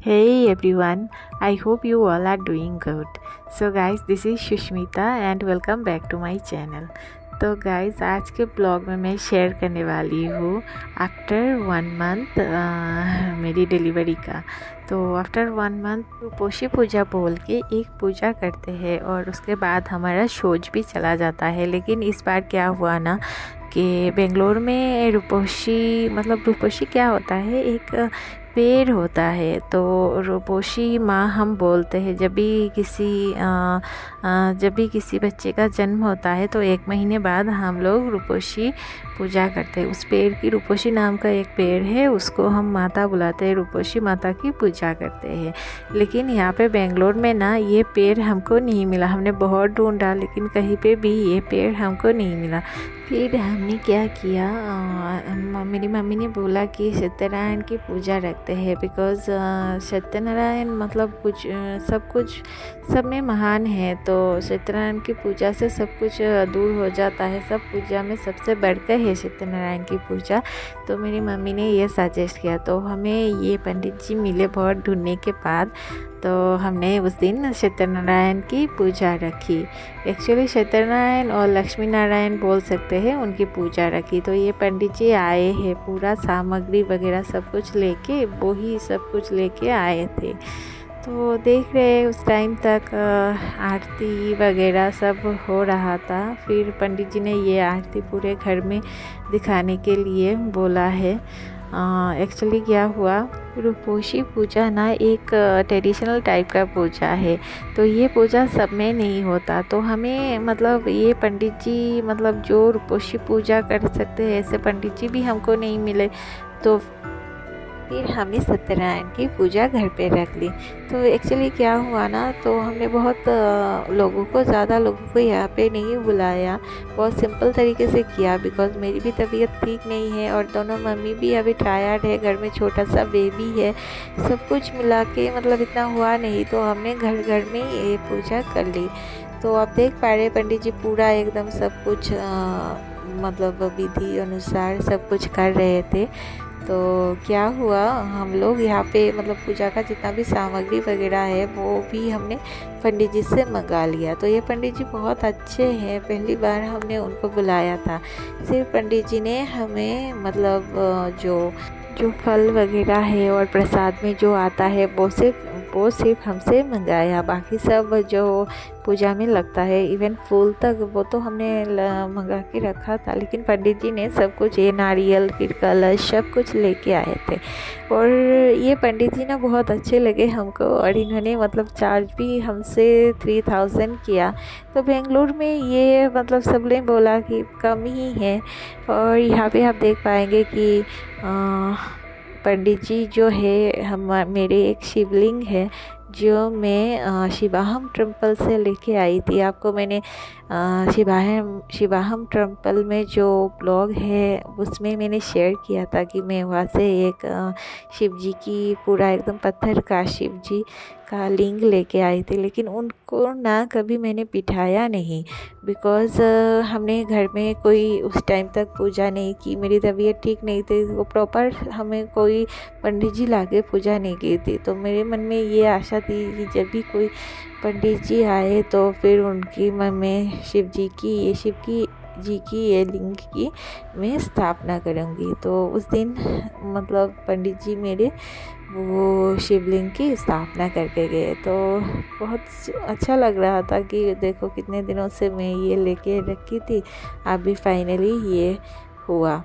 Hey everyone, I hope you all are doing good. So guys, this is Shushmita and welcome back to my channel. तो guys आज के blog में मैं share करने वाली हूँ आफ्टर 1 मंथ मेरी डिलीवरी का। तो आफ्टर 1 मंथ रूपोशी पूजा बोल के एक पूजा करते हैं और उसके बाद हमारा शोज भी चला जाता है। लेकिन इस बार क्या हुआ ना कि बेंगलोर में रूपोशी क्या होता है, एक पेड़ होता है। तो रूपोशी माँ हम बोलते हैं जब भी किसी बच्चे का जन्म होता है तो 1 महीने बाद हम लोग रूपोशी पूजा करते हैं। उस पेड़ की रूपोशी नाम का एक पेड़ है, उसको हम माता बुलाते हैं, रूपोशी माता की पूजा करते हैं। लेकिन यहाँ पे बेंगलोर में ना ये पेड़ हमको नहीं मिला। हमने बहुत ढूंढा लेकिन कहीं पे भी ये पेड़ हमको नहीं मिला। फिर हमने क्या किया, मेरी मम्मी ने बोला कि सत्यनारायण की पूजा रखते हैं, बिकॉज़ सत्यनारायण सब में महान है। तो सत्यनारायण की पूजा से सब कुछ दूर हो जाता है। सब पूजा में सबसे बढ़कर है सत्यनारायण की पूजा। तो मेरी मम्मी ने ये सजेस्ट किया, तो हमें ये पंडित जी मिले बहुत ढूंढने के बाद। तो हमने उस दिन सत्यनारायण की पूजा रखी। एक्चुअली सत्यनारायण और लक्ष्मी नारायण बोल सकते हैं, उनकी पूजा रखी। तो ये पंडित जी आए हैं, पूरा सामग्री वगैरह सब कुछ लेके आए थे। तो देख रहे उस टाइम तक आरती वगैरह सब हो रहा था। फिर पंडित जी ने ये आरती पूरे घर में दिखाने के लिए बोला है। एक्चुअली क्या हुआ, रूपोशी पूजा ना एक ट्रेडिशनल टाइप का पूजा है। तो ये पूजा सब में नहीं होता। तो हमें ये पंडित जी जो रूपोशी पूजा कर सकते हैं ऐसे पंडित जी भी हमको नहीं मिले। तो फिर हमने सत्यनारायण की पूजा घर पे रख ली। तो एक्चुअली क्या हुआ ना, तो हमने ज़्यादा लोगों को यहाँ पे नहीं बुलाया, बहुत सिंपल तरीके से किया। बिकॉज़ मेरी भी तबीयत ठीक नहीं है और दोनों मम्मी भी अभी टायर्ड है, घर में छोटा सा बेबी है, सब कुछ मिला के इतना हुआ नहीं। तो हमने घर में ये पूजा कर ली। तो आप देख पा रहे पंडित जी पूरा एकदम सब कुछ विधि अनुसार सब कुछ कर रहे थे। तो क्या हुआ, हम लोग यहाँ पे पूजा का जितना भी सामग्री वगैरह है वो भी हमने पंडित जी से मंगा लिया। तो ये पंडित जी बहुत अच्छे हैं, पहली बार हमने उनको बुलाया था। सिर्फ पंडित जी ने हमें जो फल वगैरह है और प्रसाद में जो आता है वो सिर्फ हमसे मंगाया। बाकी सब जो पूजा में लगता है, इवन फूल तक, वो तो हमने मंगा के रखा था। लेकिन पंडित जी ने सब कुछ, ये नारियल फिर कलश सब कुछ लेके आए थे। और ये पंडित जी ना बहुत अच्छे लगे हमको, और इन्होंने चार्ज भी हमसे 3000 किया। तो बेंगलोर में ये सबने बोला कि कम ही है। और यहाँ पे आप देख पाएंगे कि पंडित जी जो है, मेरे एक शिवलिंग है जो मैं शिवाहम टेम्पल से लेके आई थी। आपको मैंने शिवाहम टेम्पल में जो ब्लॉग है उसमें मैंने शेयर किया था कि मैं वहाँ से एक शिव जी की पूरा एकदम पत्थर का शिव जी का लिंग लेके आई थी। लेकिन उनको ना कभी मैंने बिठाया नहीं, बिकॉज़ हमने घर में कोई उस टाइम तक पूजा नहीं की। मेरी तबीयत ठीक नहीं थी, वो प्रॉपर हमें कोई पंडित जी लाके पूजा नहीं की थी। तो मेरे मन में ये आशा थी कि जब भी कोई पंडित जी आए तो फिर उनकी मन में शिव जी की ये लिंग की मैं स्थापना करूँगी। तो उस दिन पंडित जी मेरे वो शिवलिंग की स्थापना करके गए। तो बहुत अच्छा लग रहा था कि देखो कितने दिनों से मैं ये लेके रखी थी, अभी फाइनली ये हुआ।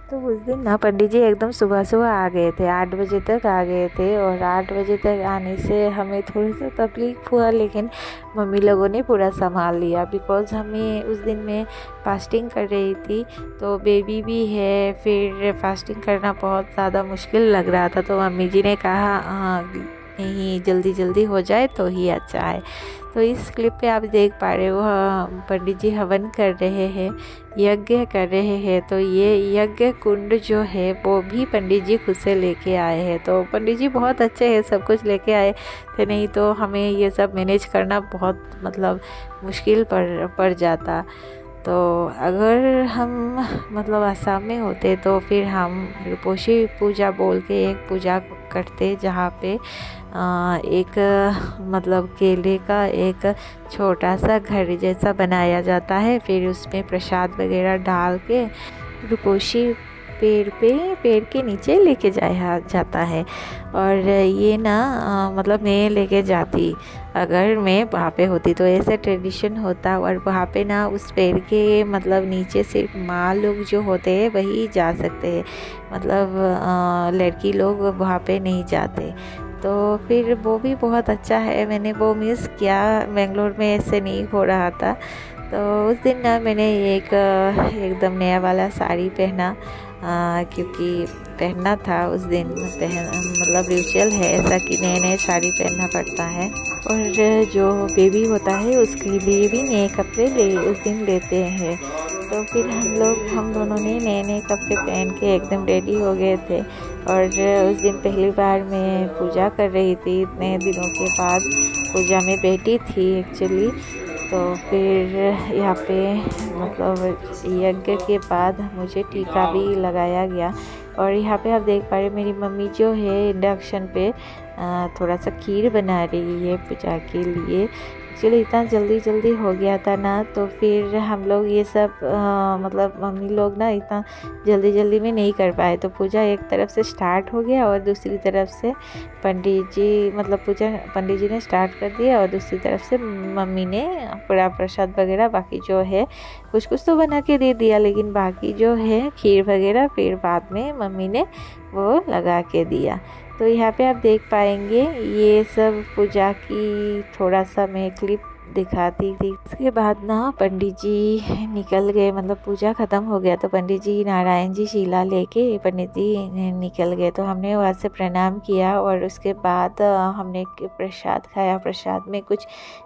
तो उस दिन ना पंडित जी एकदम सुबह आ गए थे, 8 बजे तक आ गए थे। और 8 बजे तक आने से हमें थोड़ी सा तकलीफ हुआ, लेकिन मम्मी लोगों ने पूरा संभाल लिया। बिकॉज़ हमें उस दिन मैं फास्टिंग कर रही थी, तो बेबी भी है, फिर फास्टिंग करना बहुत ज़्यादा मुश्किल लग रहा था। तो मम्मी जी ने कहा नहीं, जल्दी हो जाए तो ही अच्छा है। तो इस क्लिप पे आप देख पा रहे हो पंडित जी हवन कर रहे हैं, यज्ञ कर रहे हैं। तो ये यज्ञ कुंड जो है वो भी पंडित जी खुद से लेके आए हैं। तो पंडित जी बहुत अच्छे हैं, सब कुछ लेके आए थे, नहीं तो हमें ये सब मैनेज करना बहुत मुश्किल पड़ जाता। तो अगर हम मतलब असम में होते तो फिर हम रुपोशी पूजा बोल के एक पूजा करते, जहाँ पे एक मतलब केले का एक छोटा सा घर जैसा बनाया जाता है, फिर उसमें प्रसाद वगैरह डाल के रुपोशी पेड़ के नीचे लेके जाया जाता है। और ये ना मतलब मैं लेके जाती अगर मैं वहाँ पे होती तो ऐसा ट्रेडिशन होता। और वहाँ पे ना उस पेड़ के मतलब नीचे सिर्फ माँ लोग जो होते हैं वही जा सकते हैं, मतलब लड़की लोग वहाँ पे नहीं जाते। तो फिर वो भी बहुत अच्छा है, मैंने वो मिस किया, बेंगलोर में ऐसे नहीं हो रहा था। तो उस दिन ना मैंने एक एकदम नया वाला साड़ी पहना, क्योंकि पहनना था उस दिन, मतलब रिचुअल है ऐसा कि नए नए साड़ी पहनना पड़ता है। और जो बेबी होता है उसके लिए भी नए कपड़े उस दिन लेते हैं। तो फिर हम दोनों ने नए नए कपड़े पहन के एकदम रेडी हो गए थे। और उस दिन पहली बार मैं पूजा कर रही थी, इतने दिनों के बाद पूजा में बैठी थी एक्चुअली। तो फिर यहाँ पे मतलब यज्ञ के बाद मुझे टीका भी लगाया गया। और यहाँ पे आप देख पा रहे मेरी मम्मी जो है इंडक्शन पे थोड़ा सा खीर बना रही है पूजा के लिए। एक्चुअली इतना जल्दी हो गया था ना, तो फिर हम लोग ये सब मतलब मम्मी लोग ना इतना जल्दी में नहीं कर पाए। तो पूजा एक तरफ से स्टार्ट हो गया और दूसरी तरफ से पंडित जी मतलब पूजा पंडित जी ने स्टार्ट कर दिया, और दूसरी तरफ से मम्मी ने पूरा प्रसाद वगैरह बाकी जो है कुछ तो बना के दे दिया, लेकिन बाकी जो है खीर वगैरह फिर बाद में मम्मी ने वो लगा के दिया। तो यहाँ पे आप देख पाएंगे ये सब पूजा की थोड़ा सा मैं क्लिप दिखाती थी। उसके बाद ना पंडित जी निकल गए, मतलब पूजा ख़त्म हो गया तो पंडित जी नारायण जी शीला लेके पंडित जी निकल गए। तो हमने वहाँ से प्रणाम किया और उसके बाद हमने प्रसाद खाया। प्रसाद में कुछ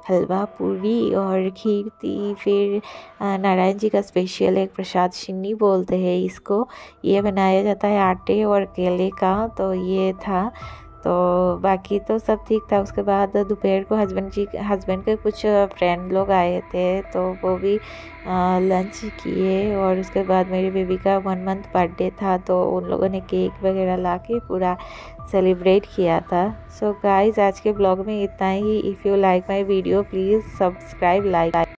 हलवा पूरी और खीर थी। फिर नारायण जी का स्पेशल एक प्रसाद शिन्नी बोलते हैं इसको, ये बनाया जाता है आटे और केले का, तो ये था। तो बाकी तो सब ठीक था। उसके बाद दोपहर को हस्बैंड के कुछ फ्रेंड लोग आए थे, तो वो भी लंच किए। और उसके बाद मेरी बेबी का 1 मंथ बर्थडे था, तो उन लोगों ने केक वगैरह ला के पूरा सेलिब्रेट किया था। सो गाइज आज के ब्लॉग में इतना ही। If you like my video please subscribe like.